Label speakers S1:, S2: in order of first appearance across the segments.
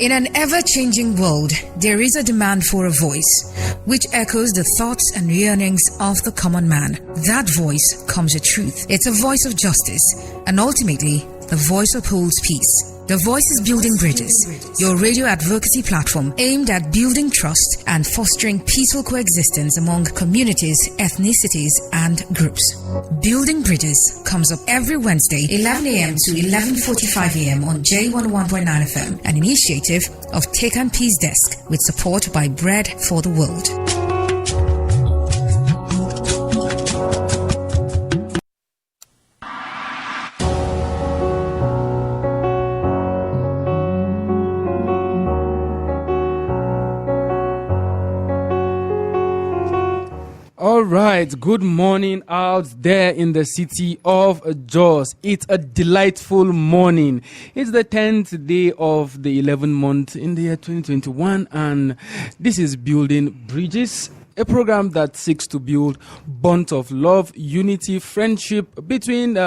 S1: In an ever-changing world, there is a demand for a voice, which echoes the thoughts and yearnings of the common man. That voice comes with truth. It's a voice of justice, and ultimately, the voice upholds peace. The Voice is Building Bridges, your radio advocacy platform aimed at building trust and fostering peaceful coexistence among communities, ethnicities, and groups. Building Bridges comes up every Wednesday, 11 a.m. to 11:45 a.m. on J11.9 FM, an initiative of Take and Peace Desk with support by Bread for the World.
S2: All right, good morning out there in the city of Jos. It's a delightful morning. It's the 10th day of the 11th month in the year 2021, and this is Building Bridges, a program that seeks to build bonds of love, unity, friendship between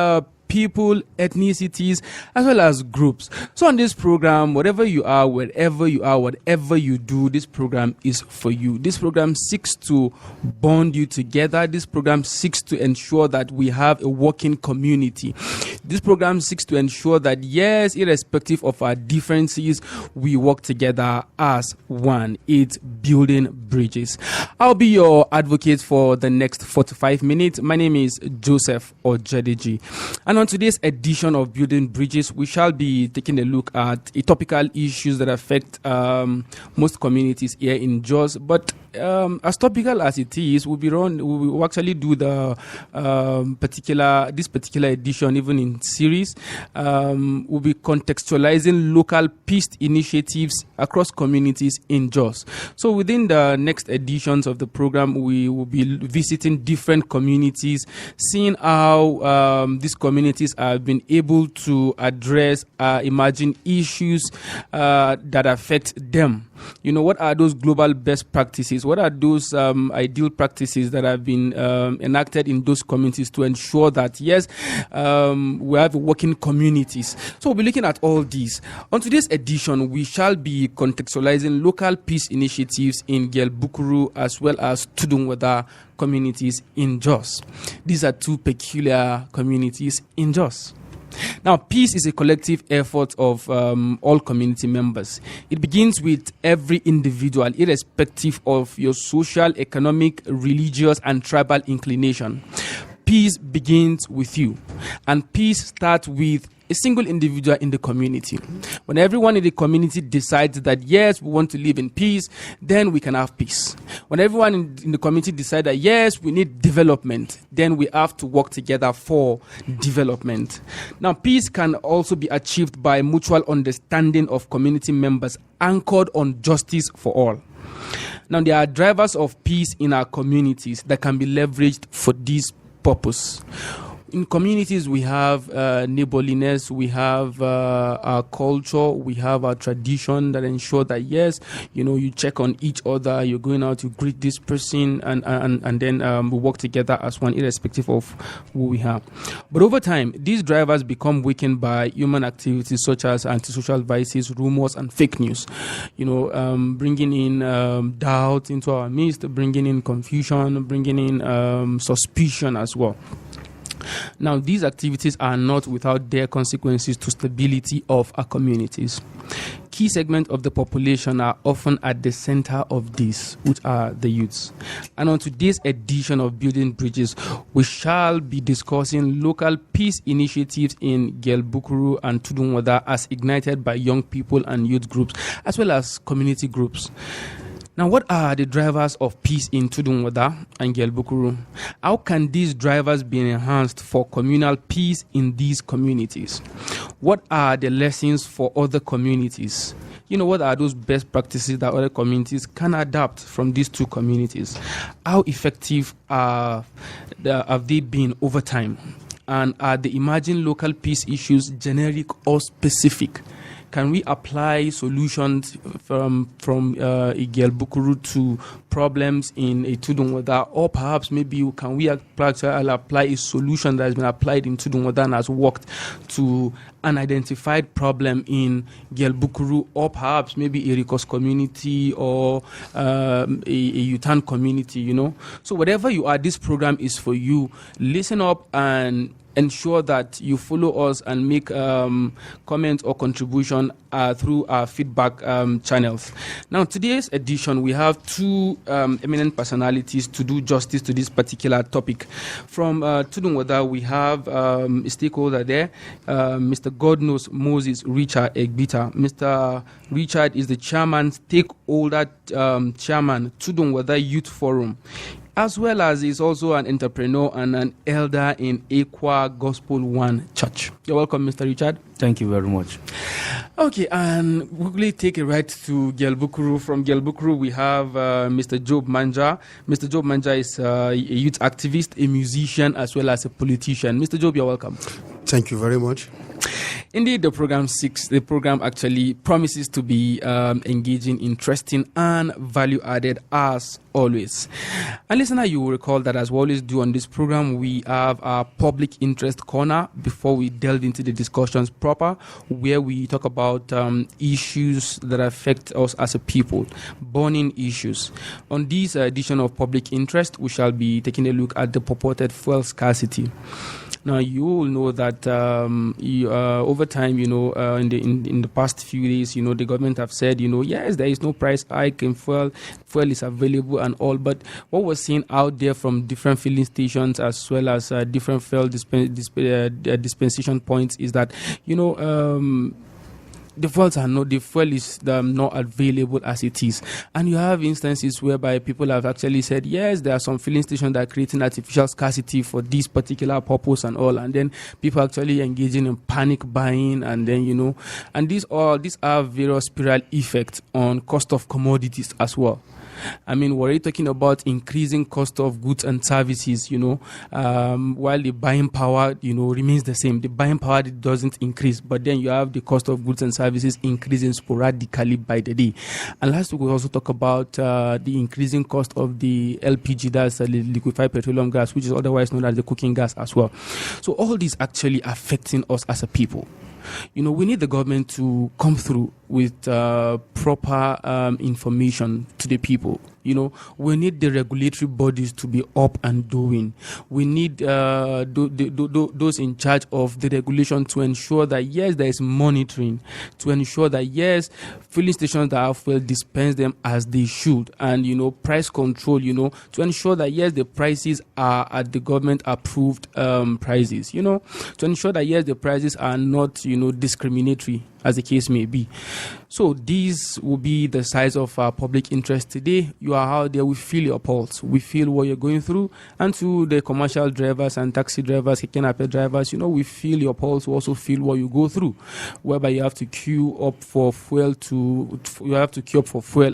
S2: people, ethnicities, as well as groups. So on this program, whatever you are, wherever you are, whatever you do, this program is for you. This program seeks to bond you together. This program seeks to ensure that we have a working community. This program seeks to ensure that, yes, irrespective of our differences, we work together as one. It's Building Bridges. I'll be your advocate for the next 45 minutes. My name is Joseph Ojedeji. And on today's edition of Building Bridges, we shall be taking a look at topical issues that affect most communities here in Jos. But as topical as it is, we'll actually do the this particular edition, even in series. We'll be contextualizing local peace initiatives across communities in Jos. So within the next editions of the program, we will be visiting different communities, seeing how these communities have been able to address emerging issues that affect them. You know, what are those global best practices? What are those ideal practices that have been enacted in those communities to ensure that, yes, we have working communities? So we'll be looking at all these. On today's edition, we shall be contextualizing local peace initiatives in Gyel Bukuru as well as Tudun Wada communities in Jos. These are two peculiar communities in Jos. Now, peace is a collective effort of all community members. It begins with every individual, irrespective of your social, economic, religious, and tribal inclination. Peace begins with you, and peace starts with a single individual in the community. When everyone in the community decides that, yes, we want to live in peace, then we can have peace. When everyone in the community decides that, yes, we need development, then we have to work together for development. Now, peace can also be achieved by mutual understanding of community members anchored on justice for all. Now, there are drivers of peace in our communities that can be leveraged for this purpose. In communities, we have neighborliness, we have our culture, we have our tradition that ensure that, yes, you know, you check on each other, you're going out to greet this person, and then we work together as one, irrespective of who we have. But over time, these drivers become weakened by human activities such as antisocial vices, rumors, and fake news. You know, bringing in doubt into our midst, bringing in confusion, bringing in suspicion as well. Now, these activities are not without their consequences to stability of our communities. Key segments of the population are often at the center of this, which are the youths. And on today's edition of Building Bridges, we shall be discussing local peace initiatives in Gyel Bukuru and Tudun Wada as ignited by young people and youth groups, as well as community groups. Now, what are the drivers of peace in Tudun Wada and Gyel Bukuru? How can these drivers be enhanced for communal peace in these communities? What are the lessons for other communities? You know, what are those best practices that other communities can adapt from these two communities? How effective have they been over time? And are the emerging local peace issues generic or specific? can we apply solutions from Gyel Bukuru to problems in a Tudun Wada, or perhaps maybe can we apply a solution that has been applied in Tudun Wada and has worked to an identified problem in Gyel Bukuru, or perhaps maybe a Rikos community or a Yutan community, you know. So whatever you are, this program is for you. Listen up and ensure that you follow us and make comments or contribution through our feedback channels. Now, today's edition, we have two eminent personalities to do justice to this particular topic. From Tudun Wada, we have a stakeholder there, Mr. Godnose Moses Richard Egbita. Mr. Richard is the chairman, stakeholder chairman, Tudun Wada Youth Forum, as well as he's also an entrepreneur and an elder in Ekwa Gospel One Church. You're welcome, Mr. Richard.
S3: Thank you very much.
S2: Okay, and we'll take it right to Gyel Bukuru. From Gyel Bukuru, we have Mr. Job Manja. Mr. Job Manja is a youth activist, a musician, as well as a politician. Mr. Job, you're welcome.
S4: Thank you very much.
S2: Indeed, the program actually promises to be engaging, interesting, and value-added as always. And listener, you will recall that as we always do on this program, we have our public interest corner before we delve into the discussions proper, where we talk about issues that affect us as a people, burning issues. On this edition of Public Interest, we shall be taking a look at the purported fuel scarcity. Now, you will know that over time, you know, in the past few days, you know, the government have said, you know, yes, there is no price hike in fuel is available and all. But what we're seeing out there from different filling stations as well as different fuel dispensation points is that, you know, the fuel is not available as it is. And you have instances whereby people have actually said, yes, there are some filling stations that are creating artificial scarcity for this particular purpose and all. And then people actually engaging in panic buying. And then, you know, and these have various spiral effects on cost of commodities as well. I mean, we're talking about increasing cost of goods and services, you know, while the buying power, you know, remains the same. The buying power doesn't increase, but then you have the cost of goods and services increasing sporadically by the day. And last week, we also talked about the increasing cost of the LPG, that's the liquefied petroleum gas, which is otherwise known as the cooking gas as well. So all these actually affecting us as a people. You know, we need the government to come through with proper information to the people. You know, we need the regulatory bodies to be up and doing. We need those in charge of the regulation to ensure that, yes, there is monitoring, to ensure that, yes, filling stations that have fuel dispense them as they should, and, you know, price control, you know, to ensure that, yes, the prices are at the government approved prices, you know, to ensure that, yes, the prices are not, you know, discriminatory, as the case may be. So these will be the size of our public interest today. You are out there, we feel your pulse, we feel what you're going through. And to the commercial drivers and taxi drivers, keke napep drivers, you know, we feel your pulse, we also feel what you go through, whereby you have to queue up for fuel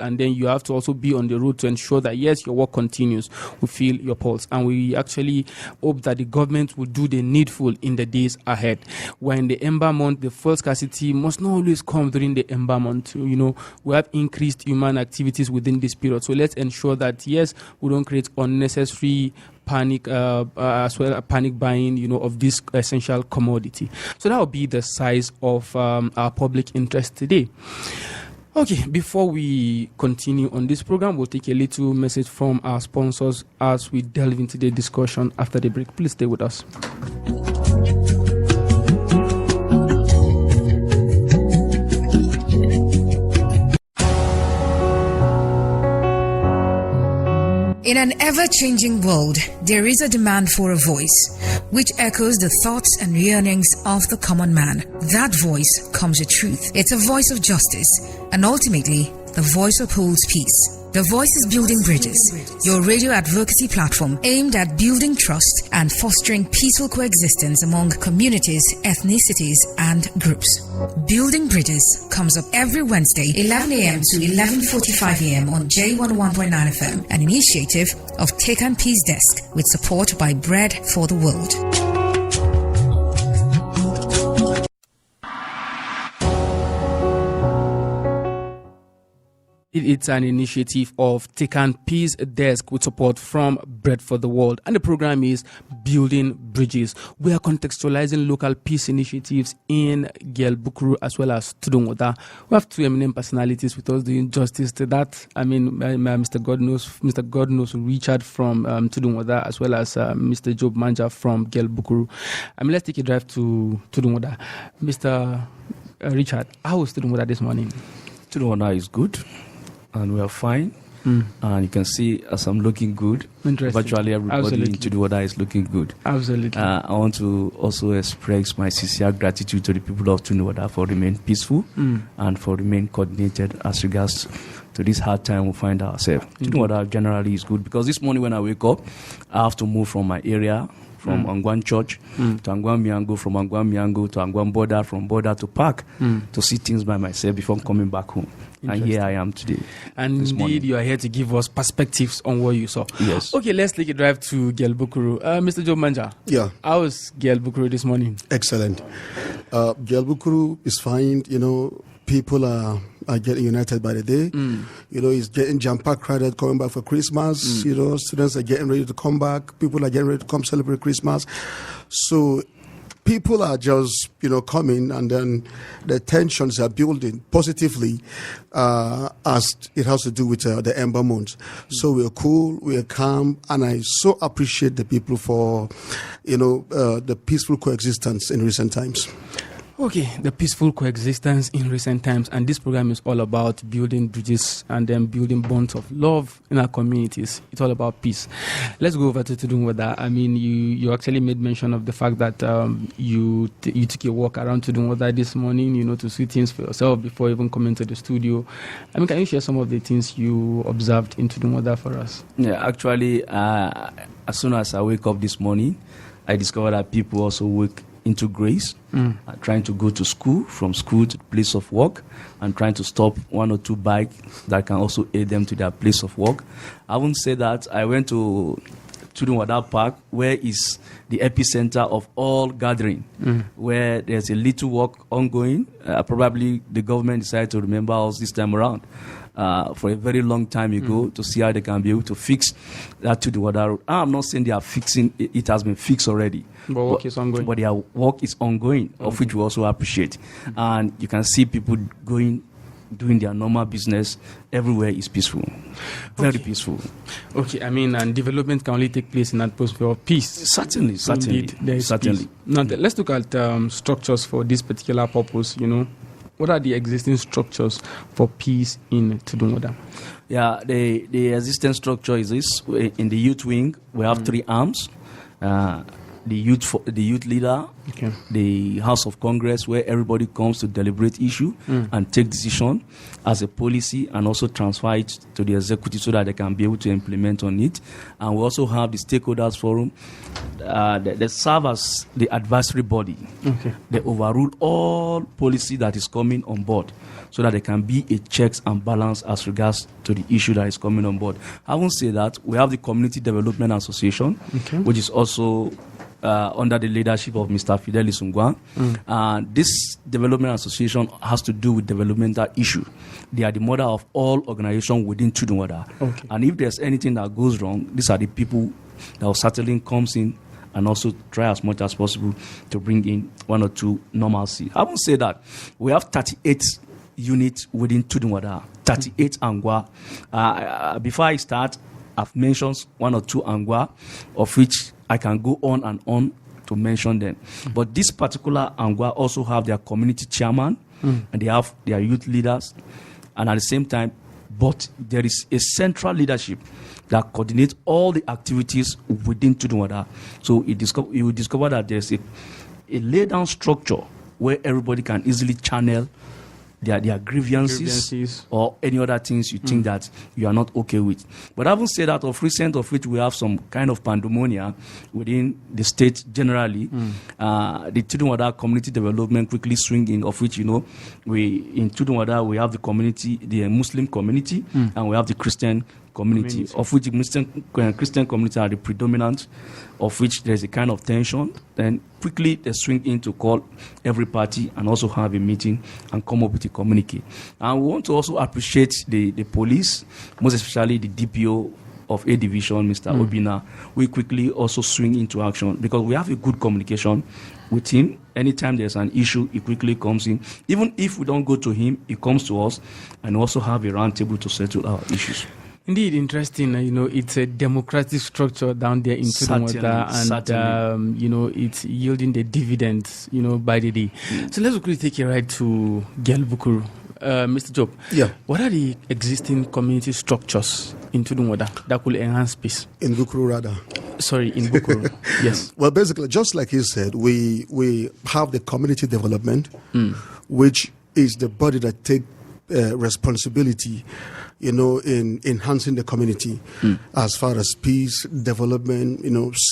S2: and then you have to also be on the road to ensure that, yes, your work continues. We feel your pulse, and we actually hope that the government will do the needful in the days ahead. When the Ember month, the fuel scarcity must not always come during the Ember month. You know, we have increased human activities within this period, so let's ensure that, yes, we don't create unnecessary panic as well, panic buying, you know, of this essential commodity. So that will be the size of our public interest today. Okay, before we continue on this program, we'll take a little message from our sponsors as we delve into the discussion after the break. Please stay with us.
S1: In an ever-changing world, there is a demand for a voice, which echoes the thoughts and yearnings of the common man. That voice comes with truth. It's a voice of justice, and ultimately, the voice upholds peace. The Voice is Building Bridges, your radio advocacy platform aimed at building trust and fostering peaceful coexistence among communities, ethnicities, and groups. Building Bridges comes up every Wednesday, 11 a.m. to 11:45 a.m. on J101.9 FM, an initiative of Take and Peace Desk with support by Bread for the World.
S2: It's an initiative of Tekan Peace Desk with support from Bread for the World. And the program is Building Bridges. We are contextualizing local peace initiatives in Gyel Bukuru as well as Tudun Wada. We have two eminent personalities with us doing justice to that. I mean, Mr. Godnose Richard from Tudun Wada as well as Mr. Job Manja from Gyel Bukuru. I mean, let's take a drive to Tudun Wada. Mr. Richard, how was Tudun Wada this morning?
S3: Tudun Wada is good. And we are fine. And you can see as I'm looking good, virtually everybody in Tudun Wada is looking good.
S2: Absolutely.
S3: I want to also express my sincere gratitude to the people of Tudun Wada for remaining peaceful and for remaining coordinated as regards to this hard time we find ourselves. Tudun Wada generally is good because this morning when I wake up, I have to move from my area, from Angwan Church to Angwan Miango, from Angwan Miango to Angwan Border, from Border to Park to see things by myself before coming back home. And here I am today.
S2: And indeed, you are here to give us perspectives on what you saw.
S3: Yes.
S2: Okay, let's take a drive to Gyel Bukuru. Mr. Joe Manja.
S4: Yeah.
S2: How was Gyel Bukuru this morning?
S4: Excellent. Gyel Bukuru is fine. You know, people are getting united by the day. You know, it's getting jam-packed crowded coming back for Christmas. You know, students are getting ready to come back. People are getting ready to come celebrate Christmas. So people are just, you know, coming, and then the tensions are building positively as it has to do with the Ember Month. So we're cool, we're calm, and I so appreciate the people for, you know, the peaceful coexistence in recent times.
S2: Okay, the peaceful coexistence in recent times, and this program is all about building bridges and then building bonds of love in our communities. It's all about peace. Let's go over to Tudun Wada. I mean, you actually made mention of the fact that you took a walk around Tudun Wada this morning, you know, to see things for yourself before even coming to the studio. I mean, can you share some of the things you observed in Tudun Wada for us?
S3: Yeah, actually, as soon as I wake up this morning, I discovered that people also wake into grace, trying to go to school, from school to the place of work, and trying to stop one or two bikes that can also aid them to their place of work. I won't say that. I went to Tudun Wada Park, where is the epicenter of all gathering, where there's a little work ongoing. Probably the government decided to remember us this time around. For a very long time ago, to see how they can be able to fix that Tudun Wada road. I'm not saying they are fixing it, it has been fixed already.
S2: But work is ongoing.
S3: But their work is ongoing, of which we also appreciate. And you can see people doing their normal business. Everywhere is peaceful. Very peaceful.
S2: Okay, I mean, and development can only take place in an atmosphere of peace.
S3: Certainly.
S2: Indeed, there is peace. Now, let's look at structures for this particular purpose, you know. What are the existing structures for peace in Tudun Wada?
S3: Yeah, the existing structure is this. In the youth wing, we have 3 arms. The youth leader, the House of Congress, where everybody comes to deliberate issue and take decision as a policy, and also transfer it to the executive so that they can be able to implement on it. And we also have the stakeholders forum. They serve as the advisory body. They overrule all policy that is coming on board, so that there can be a checks and balance as regards to the issue that is coming on board. I won't say that. We have the Community Development Association, which is also under the leadership of Mr. Fidelis Ungwan. This development association has to do with developmental issue. They are the mother of all organizations within Tudun Wada. And if there's anything that goes wrong, these are the people that will certainly comes in and also try as much as possible to bring in 1 or 2 normalcy. I won't say that. We have 38 units within Tudun Wada, 38 Angwa. Before I start, I've mentioned 1 or 2 Angwa, of which I can go on and on to mention them. But this particular Angwa also have their community chairman, and they have their youth leaders, and at the same time, but there is a central leadership that coordinates all the activities within Tudun Wada. So you will discover that there's a laid-down structure where everybody can easily channel their grievances or any other things you think that you are not okay with. But I haven't said that of recent, of which we have some kind of pandemonium within the state generally. The Tudun Wada community development quickly swinging, of which, you know, in Tudun Wada we have the community, the Muslim community, and we have the Christian community, of which the Christian community are the predominant, of which there's a kind of tension, then quickly they swing in to call every party and also have a meeting and come up with a communique. And we want to also appreciate the police, most especially the DPO of A Division, Mr. Obina. We quickly also swing into action because we have a good communication with him. Anytime there's an issue, he quickly comes in. Even if we don't go to him, he comes to us and also have a round table to settle our issues.
S2: Indeed, interesting. It's a democratic structure down there in Tudun Wada, and it's yielding the dividends, by the day. So let's quickly take a ride to Gyel Bukuru. Mr. Job, what are the existing community structures in Tudun Wada that could enhance peace?
S4: In Bukuru, rather.
S2: Sorry, in Bukuru. Yes.
S4: Well, basically, just like he said, we have the community development, which is the body that take responsibility, in enhancing the community as far as peace, development,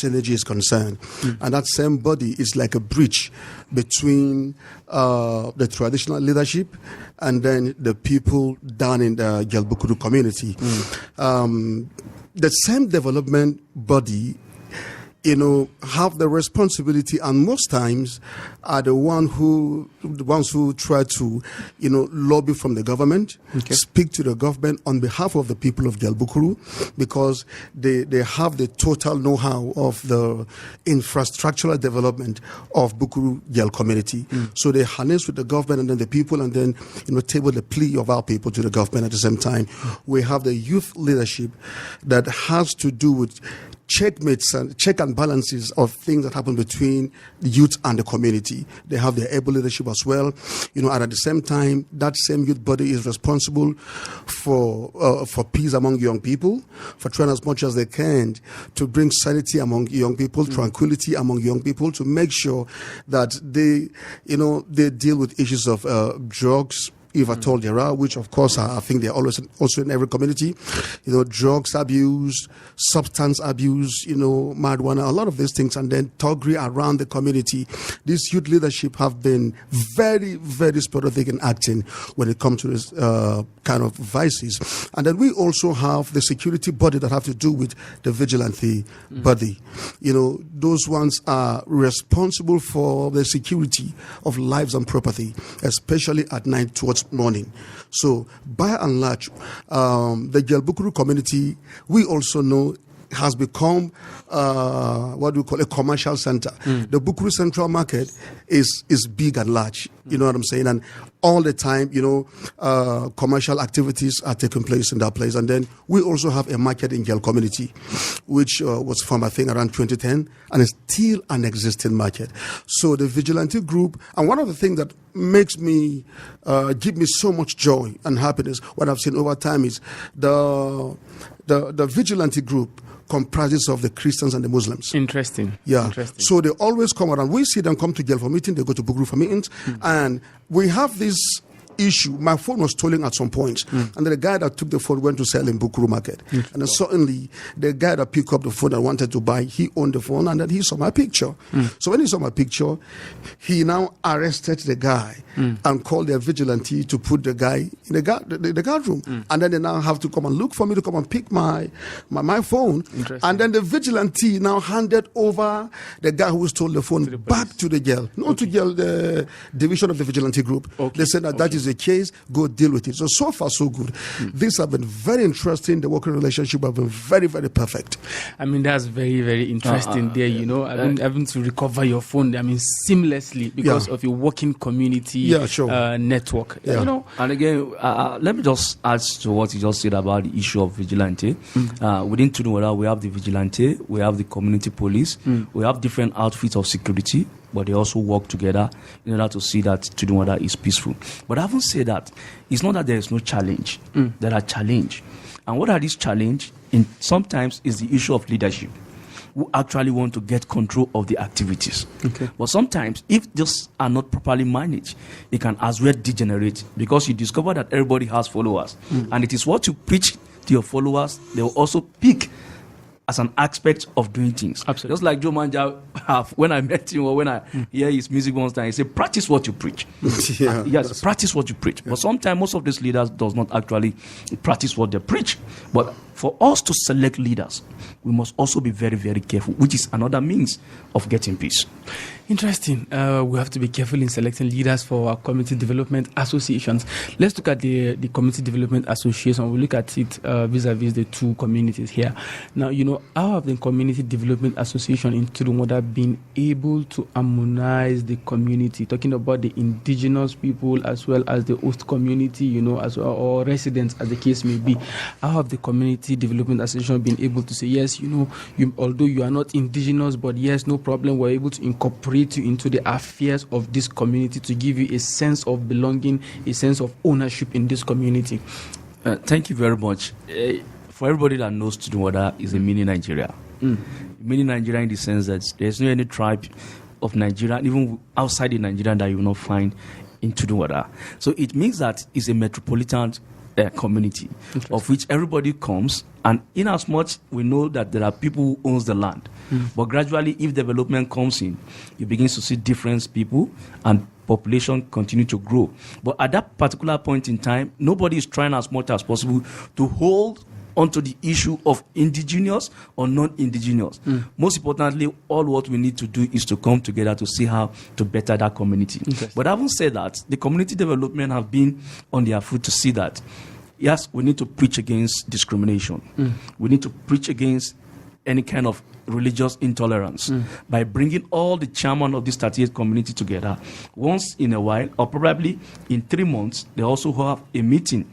S4: synergy is concerned. And that same body is like a bridge between the traditional leadership and then the people down in the Gyel Bukuru community. The same development body have the responsibility, and most times are the ones who try to, lobby from the government, speak to the government on behalf of the people of Gyel Bukuru, because they have the total know-how of the infrastructural development of Bukuru Gyel community. So they harness with the government and then the people, and then table the plea of our people to the government at the same time. We have the youth leadership that has to do with check and balances of things that happen between the youth and the community. They have their able leadership as well, and at the same time, that same youth body is responsible for peace among young people, for trying as much as they can to bring sanity among young people, tranquility among young people, to make sure that they deal with issues of drugs, if at all there are, which of course I think they're always also in every community, drugs abuse, substance abuse, marijuana, a lot of these things, and then thuggery around the community. This youth leadership have been very, very sporadic in acting when it comes to this kind of vices. And then we also have the security body that have to do with the vigilante body. Those ones are responsible for the security of lives and property, especially at night towards morning. So by and large, the Gyel Bukuru community, we also know, has become a commercial center. The Bukuru Central Market is big and large. You know what I'm saying? And all the time, commercial activities are taking place in that place. And then we also have a market in Gyel community, which was formed, I think, around 2010, and is still an existing market. So the vigilante group, and one of the things that makes me, give me so much joy and happiness, what I've seen over time is the vigilante group comprises of the Christians and the Muslims.
S2: Interesting.
S4: Yeah.
S2: Interesting.
S4: So they always come around. We see them come to Gyel for meeting. They go to Bukuru for meetings. And we have this issue. My phone was stolen at some point. And then the guy that took the phone went to sell in Bukuru market. And then suddenly the guy that picked up the phone and wanted to buy, he owned the phone, and then he saw my picture. So when he saw my picture, he now arrested the guy and called the vigilante to put the guy in the guard room. And then they now have to come and look for me to come and pick my phone. And then the vigilante now handed over the guy who stole the phone back to the Gyel, not to Gyel, the division of the vigilante group. They said that is the case, go deal with it. So far, so good. These have been very interesting. The working relationship have been very, very perfect.
S2: I mean, that's very, very interesting there, having to recover your phone, seamlessly because of your working community network.
S3: And again, let me just add to what you just said about the issue of vigilante. Within Tudun Wada, we have the vigilante, we have the community police, we have different outfits of security, but they also work together in order to see that Tudun Wada is peaceful. But having said that, it's not that there is no challenge. There are challenges. And what are these challenges? Sometimes is the issue of leadership, who actually want to get control of the activities. But sometimes, if these are not properly managed, it can as well degenerate, because you discover that everybody has followers. And it is what you preach to your followers, they will also pick as an aspect of doing things.
S2: Absolutely.
S3: Just like Joe Manja, when I met him or when I hear his music once time, he said, practice what you preach. Yes, practice what you preach. But sometimes most of these leaders does not actually practice what they preach. But for us to select leaders, we must also be very, very careful, which is another means of getting peace.
S2: Interesting. We have to be careful in selecting leaders for our community development associations. Let's look at the community development association. We look at it vis-a-vis the two communities here. Now, how have the community development association in Tudun Wada been able to harmonize the community? Talking about the indigenous people as well as the host community, as well, or residents, as the case may be. How have the community development association been able to say, yes, although you are not indigenous, but yes, no problem, we're able to incorporate you into the affairs of this community to give you a sense of belonging, a sense of ownership in this community?
S3: Thank you very much. For everybody that knows Tudun Wada is a mini Nigeria. Mini Nigeria in the sense that there's no any tribe of Nigeria, even outside the Nigeria, that you will not find in Tudun Wada. So it means that it's a metropolitan community of which everybody comes, and in as much we know that there are people who owns the land, but gradually if development comes in, you begin to see different people and population continue to grow. But at that particular point in time, nobody is trying as much as possible to hold onto the issue of indigenous or non-indigenous. Most importantly, all what we need to do is to come together to see how to better that community. But having said that, the community development have been on their foot to see that, yes, we need to preach against discrimination. We need to preach against any kind of religious intolerance by bringing all the chairman of this 38 community together once in a while, or probably in 3 months. They also have a meeting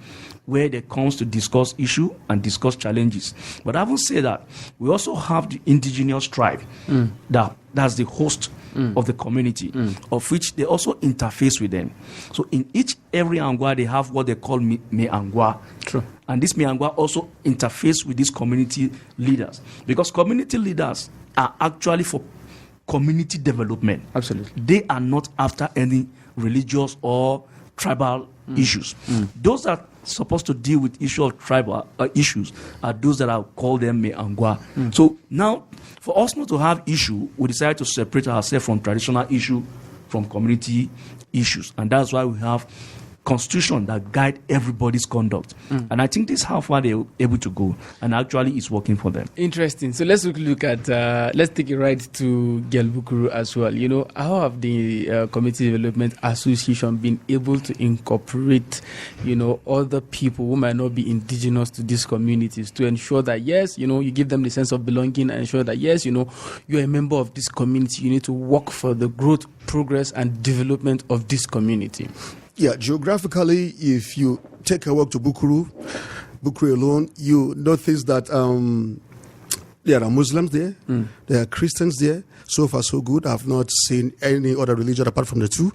S3: where they comes to discuss issue and discuss challenges. But having said that, we also have the indigenous tribe that's the host of the community, of which they also interface with them. So in every Angwa, they have what they call Me Angwa.
S2: True.
S3: And this Me Angwa also interface with these community leaders, because community leaders are actually for community development.
S2: Absolutely.
S3: They are not after any religious or tribal issues. Those that are supposed to deal with issue of tribal issues are those that are called them Me Angwa. So now, for us not to have issue, we decided to separate ourselves from traditional issue, from community issues, and that's why we have constitution that guide everybody's conduct. And I think this is how far they're able to go, and actually it's working for them.
S2: Interesting. So let's look at, let's take it right to Gyel Bukuru as well. How have the Community Development Association been able to incorporate, other people who might not be indigenous to these communities to ensure that, yes, you give them the sense of belonging, and ensure that, yes, you're a member of this community. You need to work for the growth, progress, and development of this community.
S4: Yeah, geographically, if you take a walk to Bukuru alone, you notice that there are Muslims there, there are Christians there. So far, so good. I've not seen any other religion apart from the two.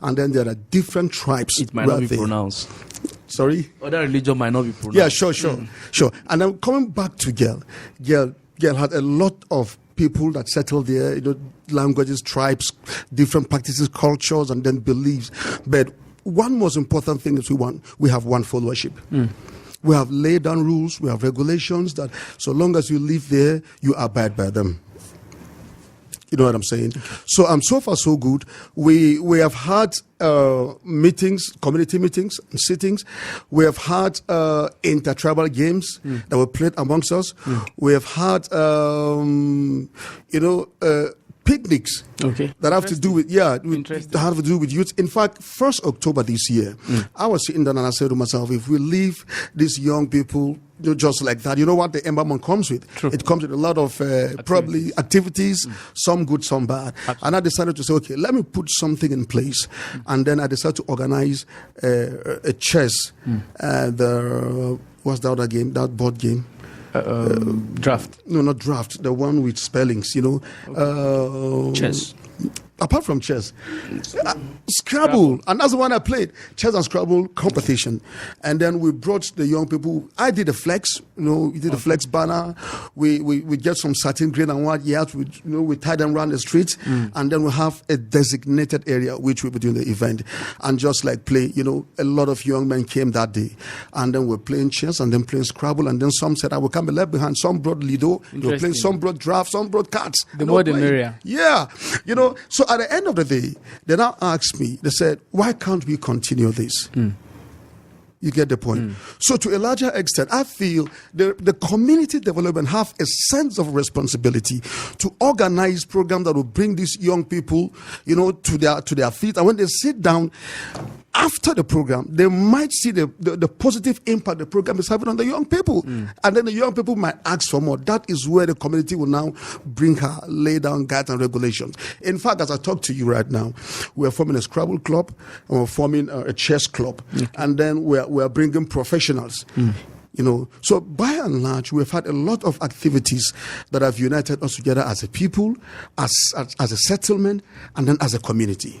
S4: And then there are different tribes.
S3: It might not be pronounced.
S4: Sorry?
S3: Other religion might not be pronounced.
S4: Yeah, sure. And I'm coming back to Gyel. Gyel had a lot of people that settled there, languages, tribes, different practices, cultures, and then beliefs. But one most important thing is we have one followership. We have laid down rules, we have regulations that so long as you live there, you abide by them. You know what I'm saying? So so far so good. We have had meetings, community meetings, sittings. We have had intertribal games that were played amongst us. We have had picnics that have to do with youth. In fact, 1st October this year, I was sitting down and I said to myself, if we leave these young people just like that, you know what the Ember Month comes with?
S2: True.
S4: It comes with a lot of probably activities, some good, some bad. Absolutely. And I decided to say, okay, let me put something in place. And then I decided to organize a chess, what's the other game, that board game?
S2: Draft.
S4: No, not draft. The one with spellings,
S3: Chess.
S4: apart from chess, Scrabble, and that's the one I played, chess and Scrabble competition. And then we brought the young people. I did a flex, we did a flex banner. We get some satin green and white yards. We tie them around the streets, and then we have a designated area which we will be doing the event, and just like play. A lot of young men came that day, and then we're playing chess and then playing Scrabble, and then some said I will come be left behind. Some brought Lido, they were playing. Some brought draft, some brought cards.
S2: The more the merrier.
S4: Yeah, So at the end of the day, they now asked me. They said, "Why can't we continue this?" You get the point. So to a larger extent, I feel the community development have a sense of responsibility to organize programs that will bring these young people, to their feet. And when they sit down after the program, they might see the positive impact the program is having on the young people. And then the young people might ask for more. That is where the community will now lay down guides and regulations. In fact, as I talk to you right now, we're forming a Scrabble club, and we're forming a chess club. And then we're bringing professionals. So by and large, we've had a lot of activities that have united us together as a people, as a settlement, and then as a community.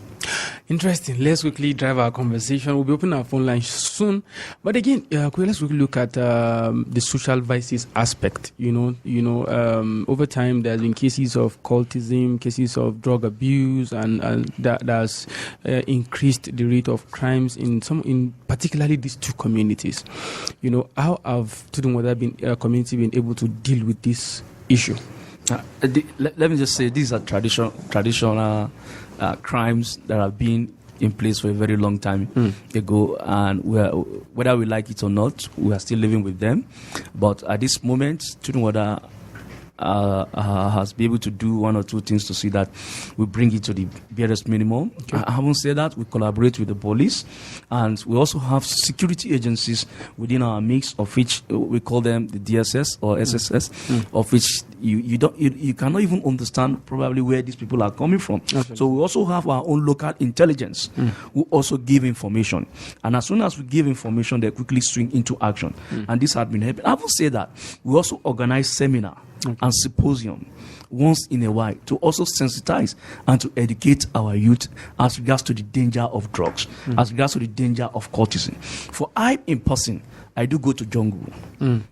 S2: Interesting. Let's quickly drive our conversation. We'll be opening our phone line soon. But again, let's quickly look at the social vices aspect. Over time, there's been cases of cultism, cases of drug abuse, and that has increased the rate of crimes in particularly these two communities. How have Tudun Wada community been able to deal with this issue?
S3: Let me just say these are traditional crimes that have been in place for a very long time ago, and whether we like it or not, we are still living with them. But at this moment, Tudun Wada has been able to do one or two things to see that we bring it to the barest minimum. I haven't said that. We collaborate with the police, and we also have security agencies within our mix, of which we call them the DSS or SSS, of which you cannot even understand probably where these people are coming from. So we also have our own local intelligence who also give information, and as soon as we give information, they quickly swing into action, and this has been helping. I haven't said that. We also organize seminar and symposium once in a while to also sensitize and to educate our youth as regards to the danger of drugs, as regards to the danger of cultism. For I, in person, I do go to jungle.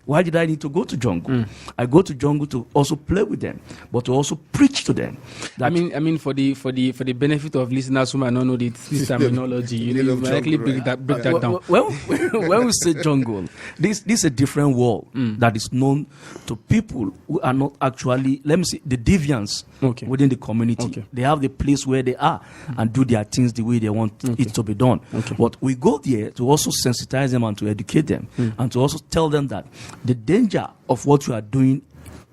S3: Why did I need to go to jungle? I go to jungle to also play with them, but to also preach to them.
S2: I mean, for the benefit of listeners who might not know this terminology, you might likely break that down.
S3: When we say jungle, this is a different world that is known to people who are not actually, let me say, the deviants within the community. They have the place where they are and do their things the way they want it to be done. But we go there to also sensitize them and to educate them. And to also tell them that the danger of what you are doing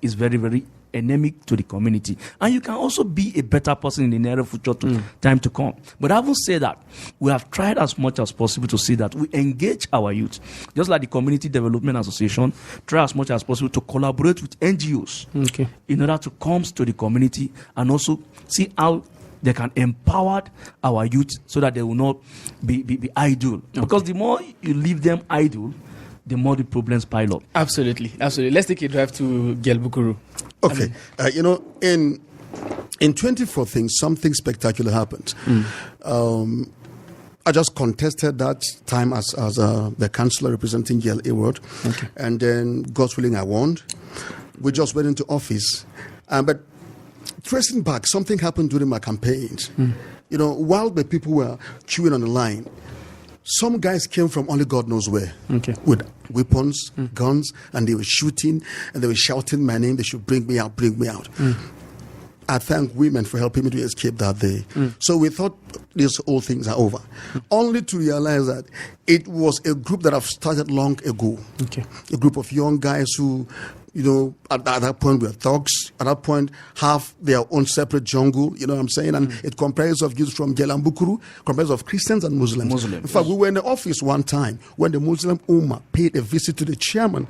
S3: is very, very endemic to the community. And you can also be a better person in the near future time to come. But having said that, we have tried as much as possible to see that we engage our youth. Just like the Community Development Association, try as much as possible to collaborate with NGOs in order to come to the community and also see how they can empower our youth so that they will not be idle. Because the more you leave them idle, the more the problems pile up.
S2: Absolutely. Let's take a drive to Gyel Bukuru.
S4: Okay. In 2014, something spectacular happened. I just contested that time as the councillor representing Gyel Award. And then, God's willing, I won. We just went into office. But tracing back, something happened during my campaigns. While the people were queuing on the line, some guys came from only God knows where with weapons, guns, and they were shooting and they were shouting my name. They should bring me out, bring me out. I thank women for helping me to escape that day. So we thought these old things are over. Only to realize that it was a group that have started long ago. A group of young guys who, at that point were thugs. At that point, have their own separate jungle. You know what I'm saying? And it comprises of youths from Gyel Bukuru, comprises of Christians and Muslims. In fact, we were in the office one time when the Muslim Ummah paid a visit to the chairman,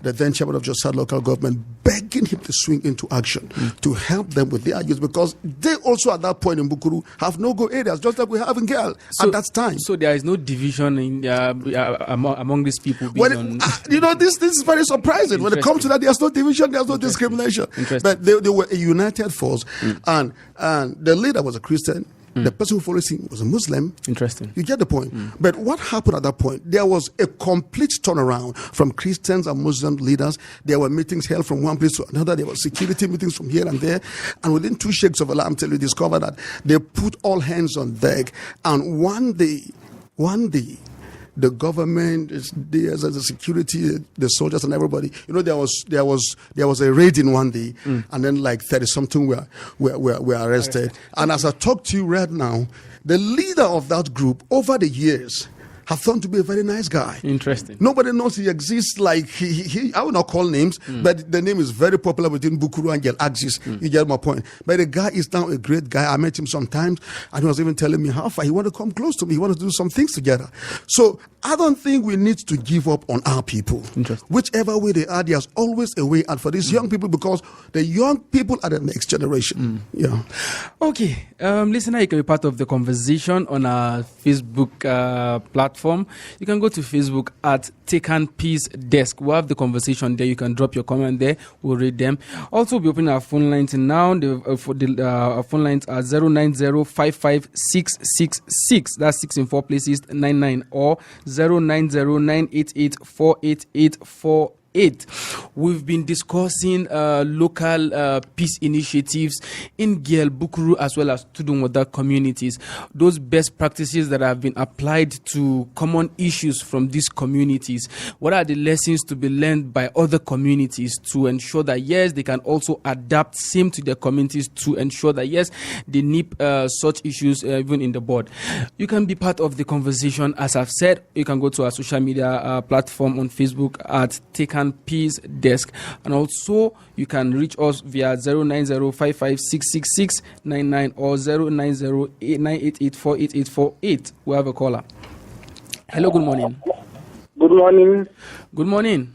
S4: the then chairman of Josad local government, begging him to swing into action to help them with their youth, because they also at that point in Bukuru have no-go areas, just like we have in Gyel at that time.
S2: So there is no division in among these people.
S4: This is very surprising. When it comes to that, there's no division, there's no discrimination. But they were a united force, and the leader was a Christian. The person who followed him was a Muslim.
S2: Interesting.
S4: You get the point. But what happened at that point? There was a complete turnaround from Christians and Muslim leaders. There were meetings held from one place to another. There were security meetings from here and there. And within 2 shakes of a lamb, till we discovered that they put all hands on deck. And one day, the government, the security, the soldiers, and everybody. There was a raid in one day, and then like 30-something were arrested. And as I talk to you right now, the leader of that group over the years have found to be a very nice guy.
S2: Interesting.
S4: Nobody knows he exists. Like he I will not call names, but the name is very popular between Bukuru and Gyel. Axis. You get my point. But the guy is now a great guy. I met him sometimes, and he was even telling me how far he wanted to come close to me. He wanted to do some things together. So I don't think we need to give up on our people. Whichever way they are, there's always a way out for these young people, because the young people are the next generation. Yeah.
S2: Okay, listener, you can be part of the conversation on our Facebook platform. You can go to Facebook at Taken Peace Desk. We'll have the conversation there. You can drop your comment there. We'll read them. Also, we'll be opening our phone lines now. Our phone lines are 090-55666. That's 6 in 4 places, 99, or 090-988-48848. We've been discussing local peace initiatives in Gyel Bukuru as well as Tudun Wada communities. Those best practices that have been applied to common issues from these communities. What are the lessons to be learned by other communities to ensure that, yes, they can also adapt same to their communities, to ensure that, yes, they nip such issues even in the bud. You can be part of the conversation. As I've said, you can go to our social media platform on Facebook at Taken Peace Desk, and also you can reach us via 090-5566699 or 090-988-48848. We have a caller. Hello, good morning.
S5: Good morning.
S2: Good morning.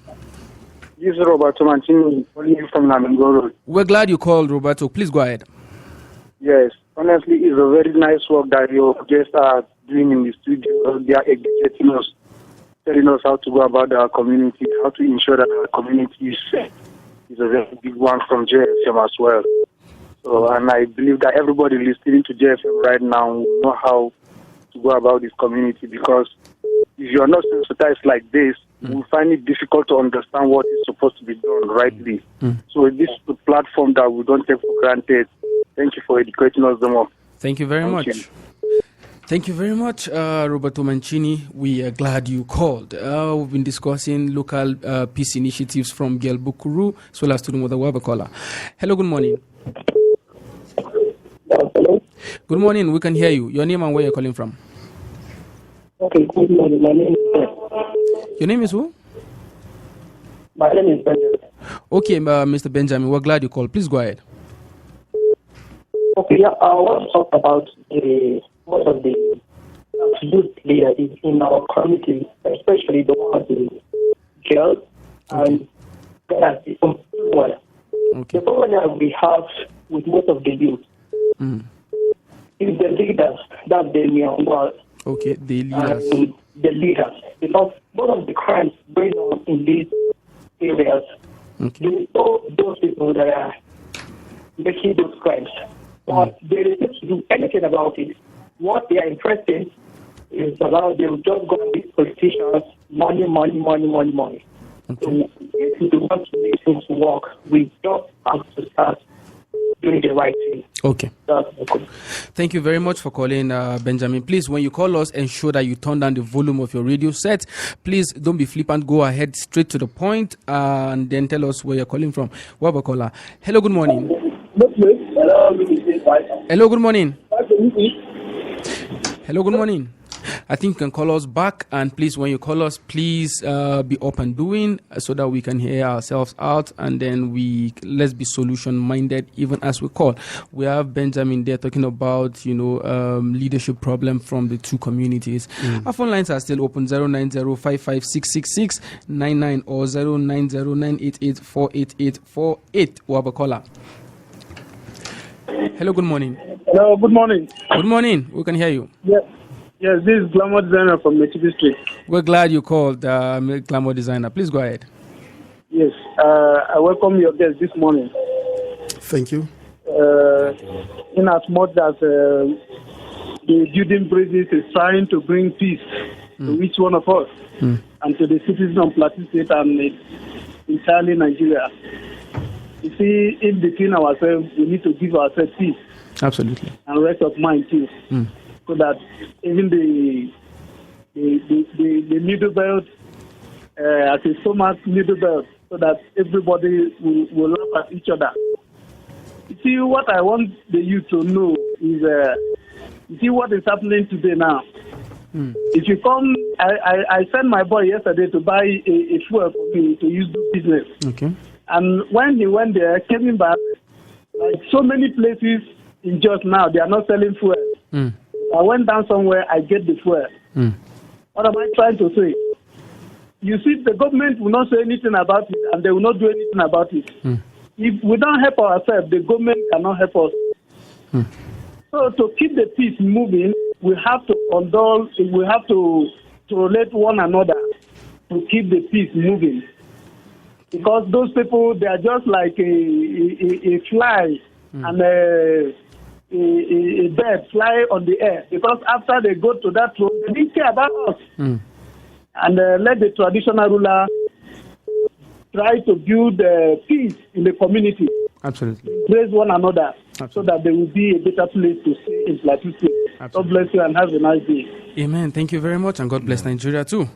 S5: This is Roberto Mancini calling you from Namengoro.
S2: We're glad you called, Roberto. Please go ahead.
S5: Yes, honestly, it's a very nice work that your guests are doing in the studio. They are educating us, telling us how to go about our community, how to ensure that our community is safe. It's a very big one from JFM as well. So, and I believe that everybody listening to JFM right now will know how to go about this community, because if you are not sensitized like this, you will find it difficult to understand what is supposed to be done rightly. So this is a platform that we don't take for granted. Thank you for educating us the more.
S2: Thank you very much. Thank you very much, Roberto Mancini. We are glad you called. We've been discussing local peace initiatives from Gyel Bukuru, as well as Tudun Wada. We have a caller. Hello, good morning.
S6: Hello.
S2: Good morning. We can hear you. Your name and where you're calling from?
S6: Okay, good morning. My name is Ben.
S2: Your name is who?
S6: My name is Benjamin.
S2: Okay, Mr. Benjamin, we're glad you called. Please go ahead.
S6: Okay, yeah, I want to talk about one of the youth leaders in our community, especially the one of the girls, and that's the one. The problem that we have with most of the youth is the leaders that they are.
S2: Okay, the leaders.
S6: The leaders, because most of the crimes going on in these areas, those people that are making those crimes, but they refuse to do anything about it. What they are interested is about they will just go and these politicians, money.
S2: Okay.
S6: So if we want to make things work, we just have to start doing the right thing.
S2: Okay.
S6: That's okay.
S2: Thank you very much for calling, Benjamin. Please, when you call us, ensure that you turn down the volume of your radio set. Please don't be flippant. Go ahead straight to the point and then tell us where you're calling from. We have a caller. Hello, good morning. Hello, good morning. Hello, good morning. I think you can call us back, and please, when you call us, please be up and doing so that we can hear ourselves out, and then let's be solution minded even as we call. We have Benjamin there talking about leadership problem from the two communities. Our phone lines are still open: 090-5566699 or 090-988-48848. We have a caller. Hello, good morning.
S7: Hello, good morning.
S2: Good morning. We can hear you.
S7: Yes, this is Glamour Designer from Native Street.
S2: We're glad you called, Glamour Designer. Please go ahead.
S7: Yes, I welcome your guest this morning.
S4: Thank you.
S7: In as much as the Building Bridges is trying to bring peace to each one of us and to the citizens of Plateau State and entirely Nigeria. You see, in between ourselves, we need to give ourselves peace.
S2: Absolutely.
S7: And rest of mind too, so that even the middle belt, as a stomach middle belt, so that everybody will laugh at each other. You see, what I want the youth to know is, you see what is happening today now. If you come, I sent my boy yesterday to buy a fuel for me to use the business.
S2: Okay.
S7: And when he went there, coming back, like so many places in just now, they are not selling fuel. I went down somewhere, I get the fuel. What am I trying to say? You see, the government will not say anything about it, and they will not do anything about it. If we don't help ourselves, the government cannot help us. So to keep the peace moving, we have to condole, we have to relate one another to keep the peace moving. Because those people, they are just like a fly and a bird fly on the air. Because after they go to that road, they didn't care about us. And let the traditional ruler try to build peace in the community.
S2: Absolutely.
S7: Praise one another. So that there will be a better place to stay in Plateau State. God bless you and have a nice day.
S2: Amen. Thank you very much, and God bless Nigeria too.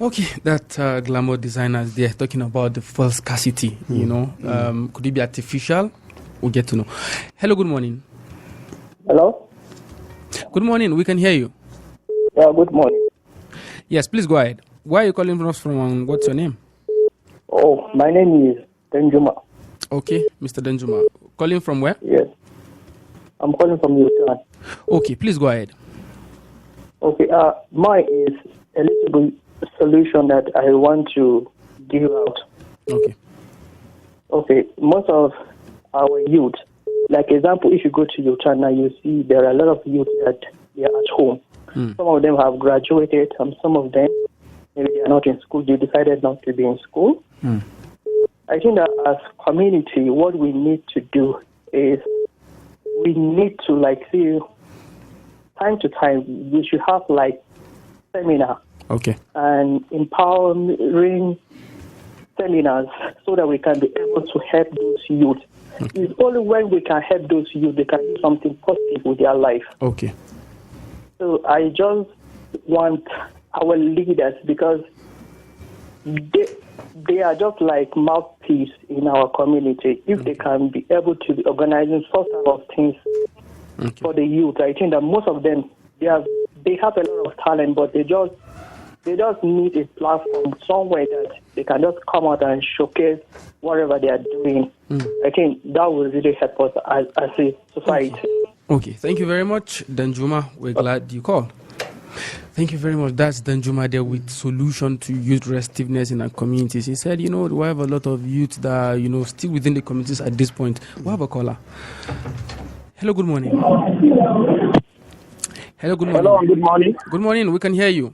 S2: Okay, that glamour designers, they're talking about the fuel scarcity. You know, could it be artificial? We'll get to know. Hello, good morning.
S6: Hello?
S2: Good morning. We can hear you.
S6: Yeah, good morning.
S2: Yes, please go ahead. Where are you calling us from, and what's your name?
S6: Oh, my name is Denjuma.
S2: Okay, Mr. Denjuma. Calling from where?
S6: Yes. I'm calling from Utah.
S2: Okay, please go ahead.
S6: Okay, mine is a little bit solution that I want to give out.
S2: Okay.
S6: Okay, most of our youth, like example, if you go to Utah now, you see there are a lot of youth that they are at home. Some of them have graduated, and some of them, maybe they are not in school, they decided not to be in school. I think that as community, what we need to do is we need to see time to time we should have seminar and empowering seminars so that we can be able to help those youth. It's only when we can help those youth they can do something positive with their life.
S2: Okay.
S6: So I just want our leaders, because they are just like mouthpiece in our community. If they can be able to be organizing such type of things for the youth, I think that most of them they have a lot of talent, but they just need a platform somewhere that they can just come out and showcase whatever they are doing. I think that will really help us as a society.
S2: Okay, thank you very much, Danjuma. We're glad you called. Thank you very much. That's Danjuma there with solution to youth restiveness in our communities. He said, we have a lot of youth that are, still within the communities at this point. We have a caller. Hello, good morning. Hello, good morning.
S8: Hello, and good morning.
S2: Good morning. We can hear you.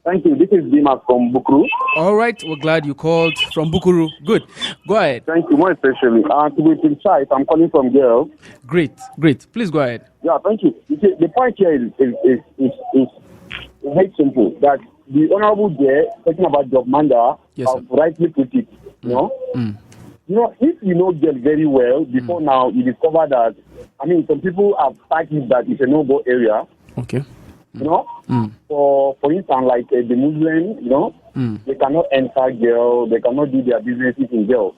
S8: Thank you. This is Dima from Bukuru.
S2: All right. We're glad you called from Bukuru. Good. Go ahead.
S8: Thank you, more especially. To be precise, I'm calling from Gyel.
S2: Great. Please go ahead.
S8: Yeah, thank you. You see, the point here is very simple. That the Honorable Gyel, talking about Job Manda, rightly put it. If you know Gyel very well, before now, you discover that, some people have cited that it's a no-go area.
S2: Okay.
S8: For instance, like the Muslims, they cannot enter Gyel, they cannot do their businesses in Gyel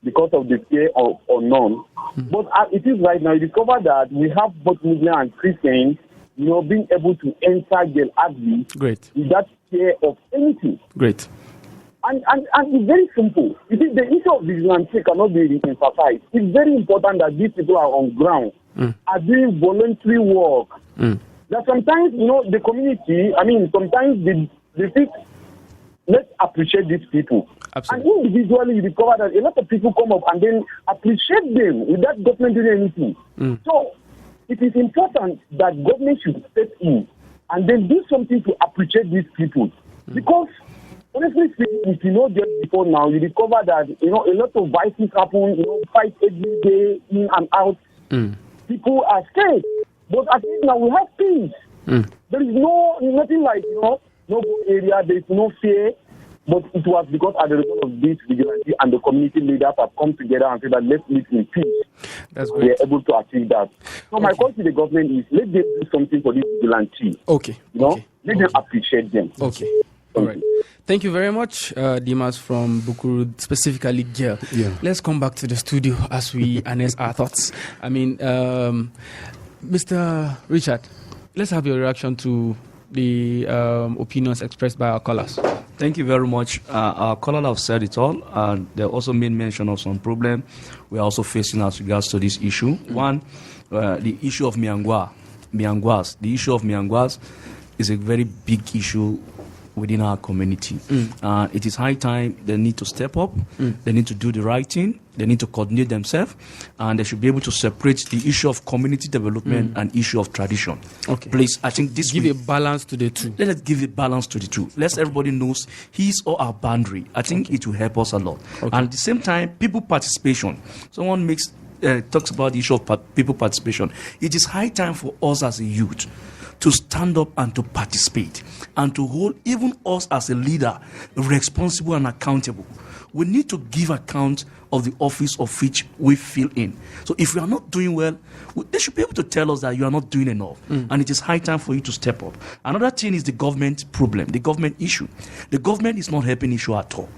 S8: because of the fear of unknown. But as it is right now, you discover that we have both Muslims and Christians, being able to enter Gyel Agri without fear of anything.
S2: Great.
S8: And it's very simple. You see, the issue of vigilance cannot be emphasized. It's very important that these people are on ground, are doing voluntary work. That sometimes, the community, sometimes they think, let's appreciate these people.
S2: Absolutely.
S8: And individually, you discover that a lot of people come up and then appreciate them without government doing anything. So, it is important that government should step in and then do something to appreciate these people. Because honestly speaking, if you know just before now, you discover that, a lot of vices happen, fight every day, in and out. People are scared. But at least now we have peace. There is nothing like, no area, there is no fear. But it was because as a result of this vigilante and the community leaders have come together and said that let's live in peace.
S2: That's great.
S8: We are able to achieve that. So my call to the government is let them do something for this vigilante.
S2: Okay.
S8: Let them appreciate them.
S2: Okay. All right. Thank you very much, Dimas from Bukuru, specifically Gyel.
S4: Yeah.
S2: Let's come back to the studio as we harness our thoughts. I mean, Mr. Richard, let's have your reaction to the opinions expressed by our callers.
S3: Thank you very much. Our caller have said it all. They also made mention of some problem we are also facing as regards to this issue. One, the issue of Mianguas. The issue of Mianguas is a very big issue within our community. It is high time they need to step up. They need to do the right thing. They need to coordinate themselves, and they should be able to separate the issue of community development and issue of tradition.
S2: Okay.
S3: Please, I think this
S2: Give a balance to the two.
S3: Let us give a balance to the two. Let everybody knows his or our boundary. I think it will help us a lot.
S2: Okay.
S3: And at the same time, people participation. Someone talks about the issue of people participation. It is high time for us as a youth to stand up and to participate and to hold even us as a leader responsible and accountable. We need to give account of the office of which we fill in. So if we are not doing well, they should be able to tell us that you are not doing enough. And it is high time for you to step up. Another thing is the government problem, the government issue. The government is not helping issue at all.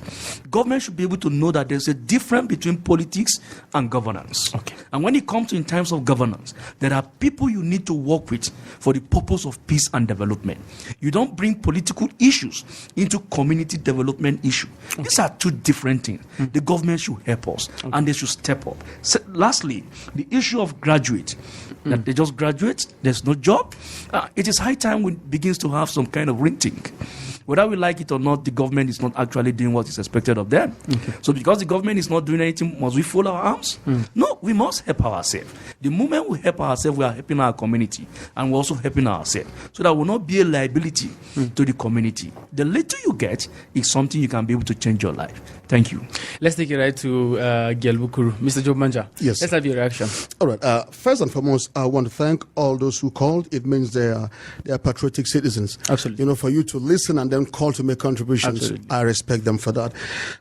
S3: Government should be able to know that there's a difference between politics and governance.
S2: Okay.
S3: And when it comes to in terms of governance, there are people you need to work with for the purpose of peace and development. You don't bring political issues into community development issue. Okay. These are two different things. The government should help us, and they should step up. So, lastly, the issue of graduate, that they just graduate, there's no job. It is high time we begins to have some kind of rethink. Whether we like it or not, the government is not actually doing what is expected of them. Okay. So because the government is not doing anything, must we fold our arms? No, we must help ourselves. The moment we help ourselves, we are helping our community, and we're also helping ourselves, so that will not be a liability to the community. The little you get is something you can be able to change your life. Thank you.
S2: Let's take it right to Gyel Bukuru. Mr. Job Manja.
S4: Yes.
S2: Let's have your reaction.
S4: All right. First and foremost, I want to thank all those who called. It means they are patriotic citizens.
S2: Absolutely.
S4: For you to listen and then call to make contributions.
S2: Absolutely.
S4: I respect them for that.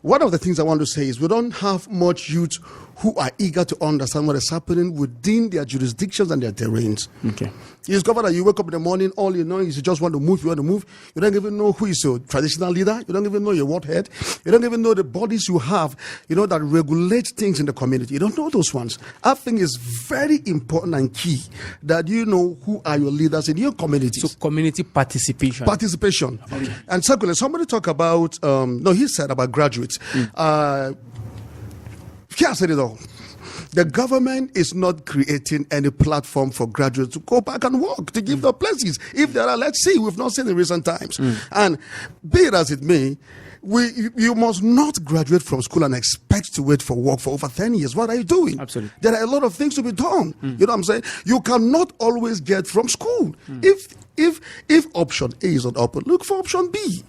S4: One of the things I want to say is we don't have much youth who are eager to understand what is happening within their jurisdictions and their terrains.
S2: Okay.
S4: You discover that you wake up in the morning, all you know is you just want to move, you want to move. You don't even know who is your traditional leader. You don't even know your ward head. You don't even know the bodies you have, that regulate things in the community. You don't know those ones. I think it's very important and key that you know who are your leaders in your community.
S2: So community participation.
S4: Participation. Okay. And secondly, somebody talk about, he said about graduates. Here I said it all. The government is not creating any platform for graduates to go back and work, to give them places. If there are, let's see, we've not seen in recent times. And be it as it may, you must not graduate from school and expect to wait for work for over 10 years. What are you doing? Absolutely. There are a lot of things to be done. You know what I'm saying? You cannot always get from school. If option A is not open, look for option B.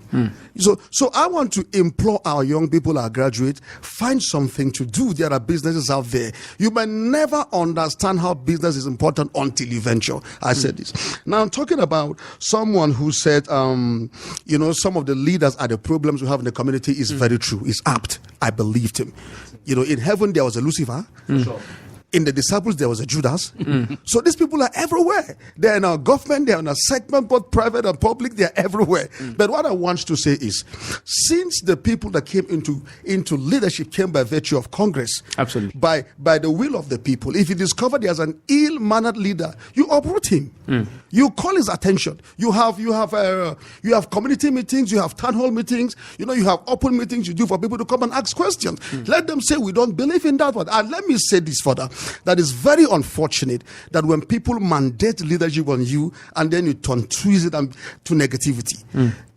S4: So I want to implore our young people, our graduates, find something to do. There are businesses out there. You may never understand how business is important until you venture. I said this. Now I'm talking about someone who said, some of the leaders are the problems we have in the community is very true. It's apt. I believed him. In heaven there was a Lucifer. Sure. In the disciples, there was a Judas. So these people are everywhere. They're in our government, they're in our segment, both private and public, they're everywhere. But what I want to say is, since the people that came into leadership came by virtue of Congress,
S2: absolutely,
S4: by the will of the people, if you discover there's an ill-mannered leader, you uproot him. You call his attention. You have community meetings, you have town hall meetings, you have open meetings you do for people to come and ask questions. Let them say, we don't believe in that one. And let me say this further. That is very unfortunate that when people mandate leadership on you and then you twist it to negativity.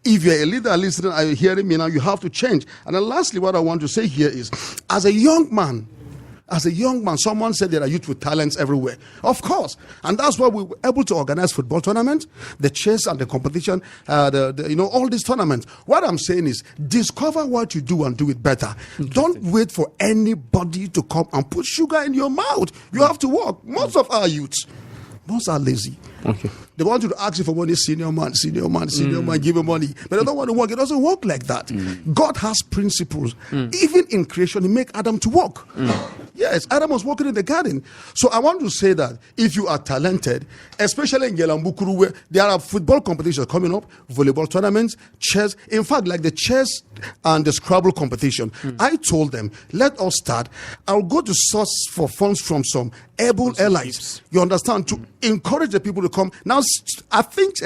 S4: If you're a leader listening, are you hearing me now? You have to change. And then lastly, what I want to say here is, as a young man, as a young man, someone said there are youth with talents everywhere. Of course. And that's why we were able to organize football tournaments, the chess and the competition, all these tournaments. What I'm saying is discover what you do and do it better. Don't wait for anybody to come and put sugar in your mouth. You have to work. Most of our youths, most are lazy.
S2: Okay.
S4: They want you to ask you for money, senior man, give him money. But they don't want to work. It doesn't work like that. God has principles. Even in creation, he made Adam to work. Yes, Adam was working in the garden. So I want to say that if you are talented, especially in Gyel Bukuru, where there are football competitions coming up, volleyball tournaments, chess. In fact, like the chess and the Scrabble competition, I told them, let us start. I'll go to source for funds from some able allies. You understand? To encourage the people to come. Now, I think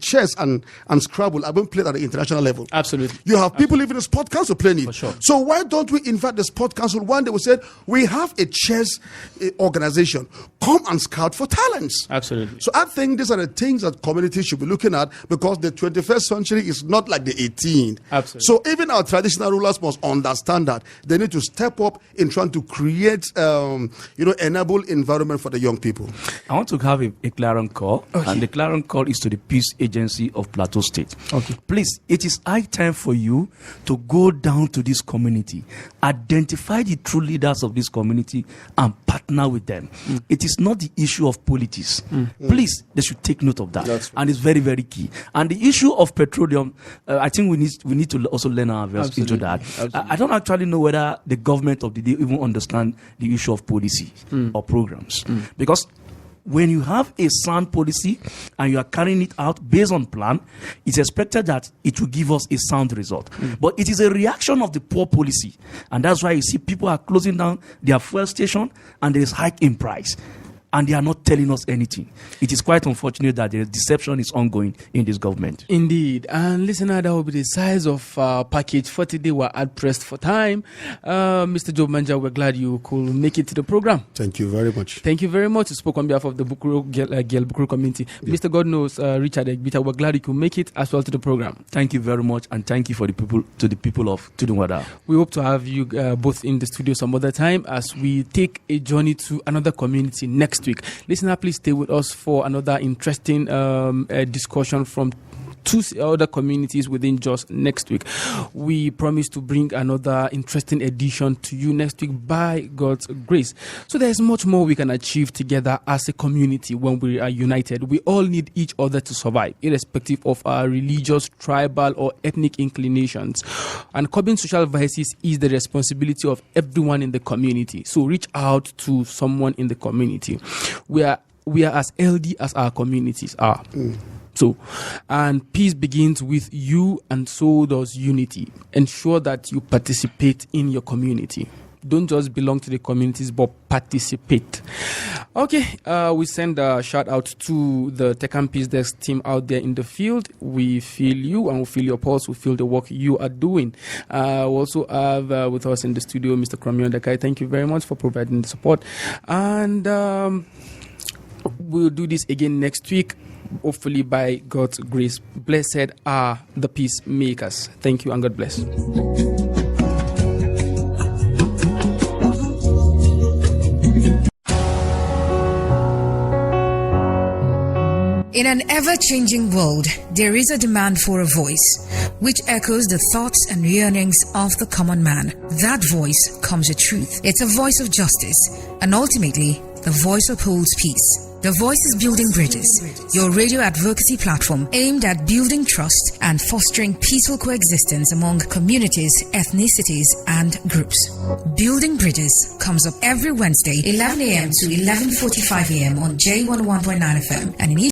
S4: chess and Scrabble have been played at the international level.
S2: Absolutely.
S4: You have people even in sport council playing it.
S2: For sure.
S4: So why don't we invite the sport council? One day we said, we have a chess organization. Come and scout for talents.
S2: Absolutely.
S4: So I think these are the things that communities should be looking at, because the 21st century is not like the 18th.
S2: Absolutely.
S4: So even our traditional rulers must understand that they need to step up in trying to create, enable environment for the young people.
S3: I want to have a clarion call, and the clarion call is to the Peace Agency of Plateau State.
S2: Okay.
S3: Please, it is high time for you to go down to this community, identify the true leaders of this community, and partner with them. It is not the issue of politics. Please, they should take note of that.
S4: That's right.
S3: And it's very, very key. And the issue of petroleum, I think we need to also learn our verse into that. I don't actually know whether the government of the day even understand the issue of policy or programs, because when you have a sound policy and you are carrying it out based on plan, it's expected that it will give us a sound result. But it is a reaction of the poor policy. And that's why you see people are closing down their fuel station and there is hike in price. And they are not telling us anything. It is quite unfortunate that the deception is ongoing in this government.
S2: Indeed. And listener, that will be the size of package for today. We're at pressed for time. Mr. Job Manja, we're glad you could make it to the program.
S4: Thank you very much.
S2: Thank you very much. You spoke on behalf of the Gyel Bukuru community. Yeah. Mr. God knows, Richard Egbita, we're glad you could make it as well to the program.
S3: Thank you very much, and thank you to the people of Tudun Wada.
S2: We hope to have you both in the studio some other time as we take a journey to another community next week. Listener, please stay with us for another interesting discussion from two other communities within Jos next week. We promise to bring another interesting edition to you next week by God's grace. So there is much more we can achieve together as a community when we are united. We all need each other to survive, irrespective of our religious, tribal, or ethnic inclinations. And curbing social vices is the responsibility of everyone in the community. So reach out to someone in the community. We are as healthy as our communities are. So, and peace begins with you, and so does unity. Ensure that you participate in your community. Don't just belong to the communities, but participate. Okay, we send a shout out to the Tech and Peace Desk team out there in the field. We feel you, and we feel your pulse. We feel the work you are doing. We also have with us in the studio Mr. Kramion Dakai. Thank you very much for providing the support. And we'll do this again next week, hopefully by God's grace. Blessed are the peacemakers. Thank you, and God bless.
S1: In an ever-changing world, there is a demand for a voice, which echoes the thoughts and yearnings of the common man. That voice comes with truth. It's a voice of justice, and ultimately, the voice upholds peace. The Voice is Building Bridges, your radio advocacy platform aimed at building trust and fostering peaceful coexistence among communities, ethnicities, and groups. Building Bridges comes up every Wednesday, 11 a.m. to 11:45 a.m. on J101.9 FM, and in each